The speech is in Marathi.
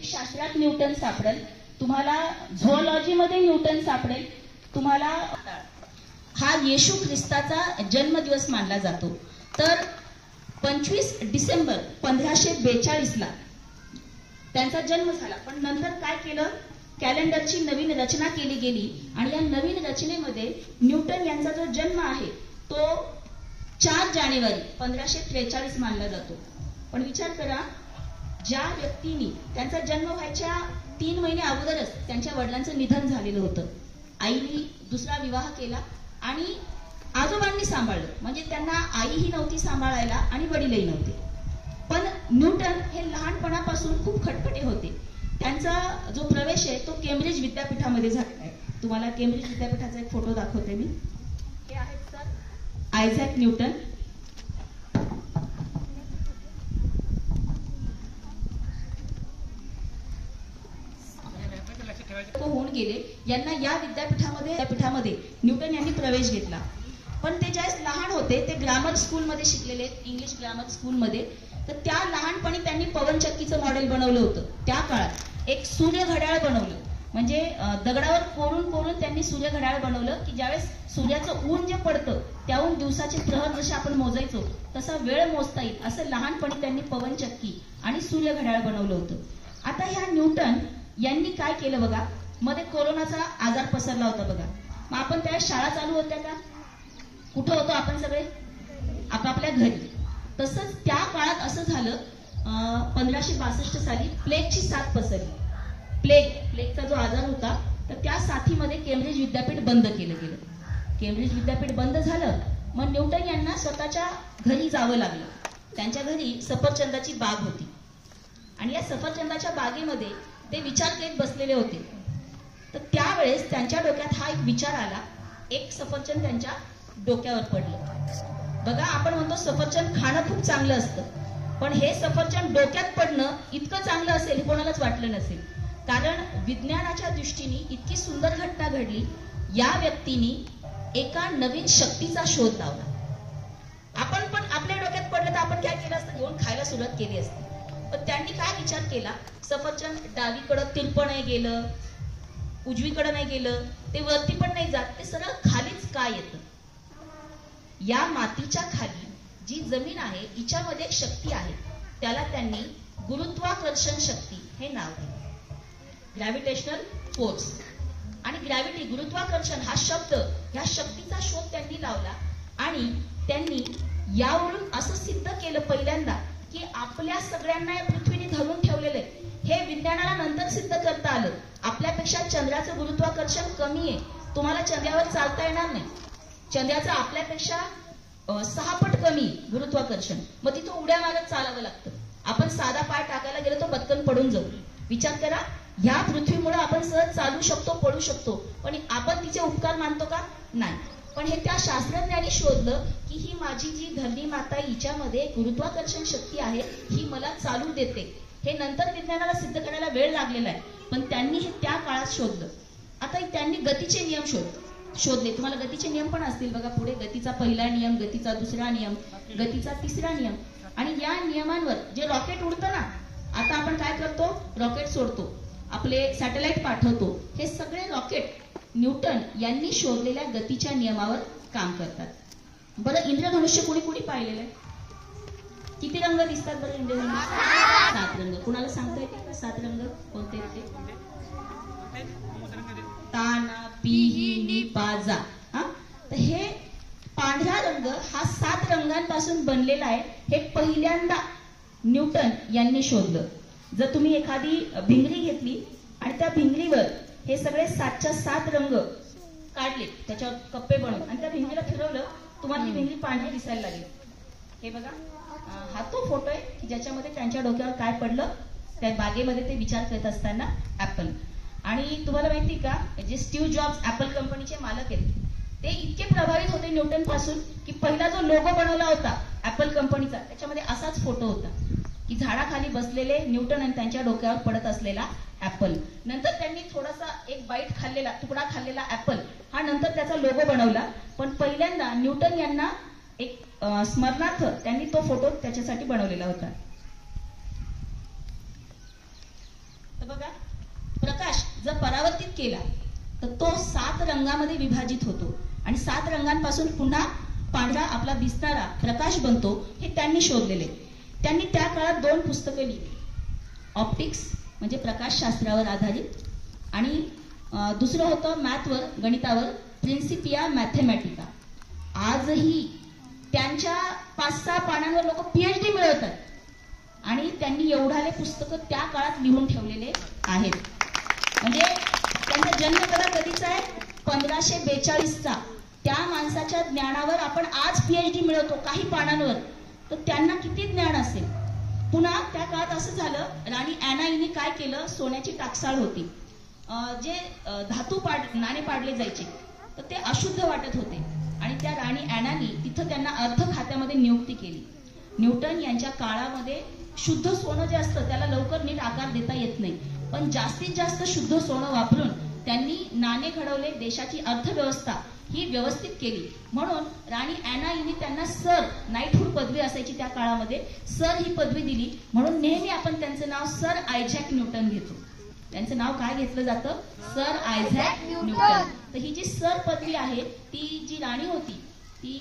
भौतिकशास्त्रात न्यूटन सापडेल, तुम्हाला झोलॉजी मध्ये न्यूटन सापडेल, तुम्हाला हा येशू ख्रिस्ताचा जन्मदिवस मानला जातो. तर 25 डिसेंबर 1542 ला त्यांचा जन्म झाला. पण नंतर काय केलं, कॅलेंडरची नवीन रचना केली गेली आणि या नवीन रचनेमध्ये न्यूटन यांचा जो जन्म आहे तो 4 जानेवारी 1543 मानला जातो. पण विचार करा, ज्या व्यक्तीने त्यांचा जन्म व्हायच्या 3 महिने अगोदरच त्यांच्या वडिलांचं निधन झालेलं होतं. आईने दुसरा विवाह केला आणि आजोबांनी सांभाळलं, म्हणजे त्यांना आईही नव्हती सांभाळायला आणि वडीलही नव्हते. पण न्यूटन हे लहानपणापासून खूप खटपटे होते. त्यांचा जो प्रवेश आहे तो केम्ब्रिज विद्यापीठामध्ये झालेला आहे. तुम्हाला केम्ब्रिज विद्यापीठाचा एक फोटो दाखवते मी. हे आहेत सर आयझॅक न्यूटन. होऊन गेले. यांना या विद्यापीठामध्ये न्यूटन यांनी प्रवेश घेतला. पण ते ज्यावेळेस लहान होते ते ग्रामर स्कूलमध्ये शिकलेले, इंग्लिश ग्रामर स्कूलमध्ये. तर त्या लहानपणी त्यांनी पवनचक्कीचं मॉडेल बनवलं होतं. त्या काळात एक सूर्य घड्याळ बनवलं, म्हणजे दगडावर कोरून त्यांनी सूर्य घड्याळ बनवलं की ज्यावेळेस सूर्याचं ऊन जे पडतं त्याहून दिवसाचे प्रहर जसे आपण मोजायचो तसा वेळ मोजता येईल असं लहानपणी त्यांनी पवनचक्की आणि सूर्य घड्याळ बनवलं होतं. आता ह्या न्यूटन यांनी काय केलं बघा, मध्ये कोरोनाचा आजार पसरला होता बघा. मग आपण त्या शाळा चालू होत्या का? कुठं होतो आपण सगळे? आपापल्या घरी. तसंच त्या काळात असं झालं, 1562 साली प्लेगची साथ पसरली. प्लेगचा जो आजार होता तर त्या साथीमध्ये केम्ब्रिज विद्यापीठ बंद केलं गेलं. केम्ब्रिज विद्यापीठ बंद झालं. मग न्यूटन यांना स्वतःच्या घरी जावं लागलं. त्यांच्या घरी सफरचंदाची बाग होती आणि या सफरचंदाच्या बागेमध्ये ते विचार करीत बसलेले होते. तर त्यावेळेस त्यांच्या डोक्यात हा एक विचार आला. एक सफरचंद त्यांच्या डोक्यावर पडलं. बघा, आपण म्हणतो सफरचंद खाणं खूप चांगलं असतं, पण हे सफरचंद डोक्यात पडणं इतकं चांगलं असेल हे कोणालाच वाटलं नसेल. कारण विज्ञानाच्या दृष्टीने इतकी सुंदर घटना घडली. या व्यक्तीने एका नवीन शक्तीचा शोध लावला. आपण पण आपल्या डोक्यात पडलं तर आपण काय केलं असतं, घेऊन खायला सुरुवात केली असती. पण त्यांनी काय विचार केला, सफरचंद डावीकडं तिरपं नाही गेलं, उजवीकडे नाही गेलं, ते वरती पण नाही जात, ते सरळ खालीच काय येतं. या मातीच्या खाली जी जमीन आहे हिच्यामध्ये एक शक्ती आहे, त्याला त्यांनी गुरुत्वाकर्षण शक्ती हे नाव दिले. Gravitational force. आणि ग्रॅव्हिटी, गुरुत्वाकर्षण हा शब्द, ह्या शक्तीचा शोध त्यांनी लावला. आणि त्यांनी यावरून असं सिद्ध केलं पहिल्यांदा की आपल्या सगळ्यांना या पृथ्वीने धरून ठेवलेलं आहे. हे विज्ञानाला नंतर सिद्ध करता आलं. आपल्यापेक्षा चंद्राचं गुरुत्वाकर्षण कमी आहे. तुम्हाला चंद्रावर चालता येणार नाही. चंद्राचं आपल्यापेक्षा 6 पट कमी गुरुत्वाकर्षण. मग तिथं उड्या मारत चालावं लागतं. आपण साधा पाय टाकायला गेलो तर पटकन पडून जाऊ. विचार करा, ह्या पृथ्वीमुळे आपण सहज चालू शकतो, पडू शकतो, पण आपण तिचे उपकार मानतो का? नाही. पण हे त्या शास्त्रज्ञांनी शोधलं की ही माझी जी धरणी माता हिच्यामध्ये गुरुत्वाकर्षण शक्ती आहे, ही मला चालू देते. हे नंतर विज्ञानाला सिद्ध करायला वेळ लागलेला आहे, पण त्यांनी हे त्या काळात शोधलं. आता त्यांनी गतीचे नियम शोधले. तुम्हाला गतीचे नियम पण असतील बघा पुढे. गतीचा पहिला नियम, गतीचा दुसरा नियम, गतीचा तिसरा नियम. आणि या नियमांवर जे रॉकेट उडतं ना, आता आपण काय करतो, रॉकेट सोडतो, आपले सॅटेलाइट पाठवतो, हे सगळे रॉकेट न्यूटन यांनी शोधलेल्या गतीच्या नियमावर काम करतात. बरं, इंद्रधनुष्य कुणी कुणी पाहिलेलं आहे? किती रंग दिसतात बरं इंद्रधनुष्य? 7 रंग. कुणाला सांगता येते का 7 रंग कोणते ते? ताना, पिही, नी, पाजा. तर हे पांढरा रंग हा 7 रंगांपासून बनलेला आहे. हे पहिल्यांदा न्यूटन यांनी शोधलं. जर तुम्ही एखादी भिंगरी घेतली आणि त्या भिंगरीवर हे सगळे 7च्या 7 रंग काढले, त्याच्यावर कप्पे बनवून, आणि त्या भिंगरीला फिरवलं, तुम्हाला ती भिंगरी पांढरी दिसायला लागेल. हे बघा, हा तो फोटो आहे की ज्याच्यामध्ये त्यांच्या डोक्यावर काय पडलं. त्या बागेमध्ये ते विचार करत असताना ऍपल. आणि तुम्हाला माहिती का, जे स्टीव्ह जॉब्स ऍपल कंपनीचे मालक आहेत, ते इतके प्रभावित होते न्यूटन पासून की पहिला जो लोगो बनवला होता ऍपल कंपनीचा त्याच्यामध्ये असाच फोटो होता की झाडाखाली बसलेले न्यूटन आणि त्यांच्या डोक्यावर पडत असलेला ऍपल. नंतर त्यांनी थोडासा एक बाईट खाल्लेला, तुकडा खाल्लेला ऍपल हा नंतर त्याचा लोगो बनवला. पण पहिल्यांदा न्यूटन यांना एक स्मरणार्थ त्यांनी तो फोटो त्याच्यासाठी बनवलेला होता. तर बघा, प्रकाश जर परावर्तित केला तर तो 7 रंगामध्ये विभाजित होतो आणि 7 रंगांपासून पुन्हा पांढरा आपला दिसणारा प्रकाश बनतो. हे त्यांनी शोधलेले. त्यांनी त्या काळात 2 पुस्तकं लिहिली. ऑप्टिक्स म्हणजे प्रकाशशास्त्रावर आधारित, आणि दुसरं होतं मॅथवर, गणितावर, प्रिन्सिपिया मॅथेमॅटिका. आजही त्यांच्या 5-6 पानांवर लोक PhD मिळवतात आणि त्यांनी एवढाले पुस्तकं त्या काळात लिहून ठेवलेले आहेत. म्हणजे त्यांचा जन्म कदा कधीचा आहे? 1542चा. त्या माणसाच्या ज्ञानावर आपण आज PhD मिळवतो काही पानांवर, तर त्यांना किती ज्ञान असेल. पुन्हा त्या काळात असं झालं, राणी ॲना हिने काय केलं, सोन्याची टाकसाळ होती, जे धातू नाणे पाडले जायचे तर ते अशुद्ध वाटत होते आणि त्या राणी ॲनानी तिथं त्यांना अर्थ खात्यामध्ये नियुक्ती केली. न्यूटन यांच्या काळामध्ये शुद्ध सोनं जे असतं त्याला लवकर नीट आकार देता येत नाही, पण जास्तीत जास्त शुद्ध सोनं वापरून त्यांनी नाणे घडवले, देशाची अर्थव्यवस्था ही व्यवस्थित केली. म्हणून राणी ॲना हिने त्यांना सर, नाईटहूड पदवी असायची त्या काळामध्ये, सर ही पदवी दिली. म्हणून नेहमी आपण त्यांचं नाव सर आयझॅक न्यूटन घेतो. त्यांचं नाव काय घेतलं जातं? Sir Isaac Newton. तर ही जी सर पदवी आहे ती जी राणी होती ती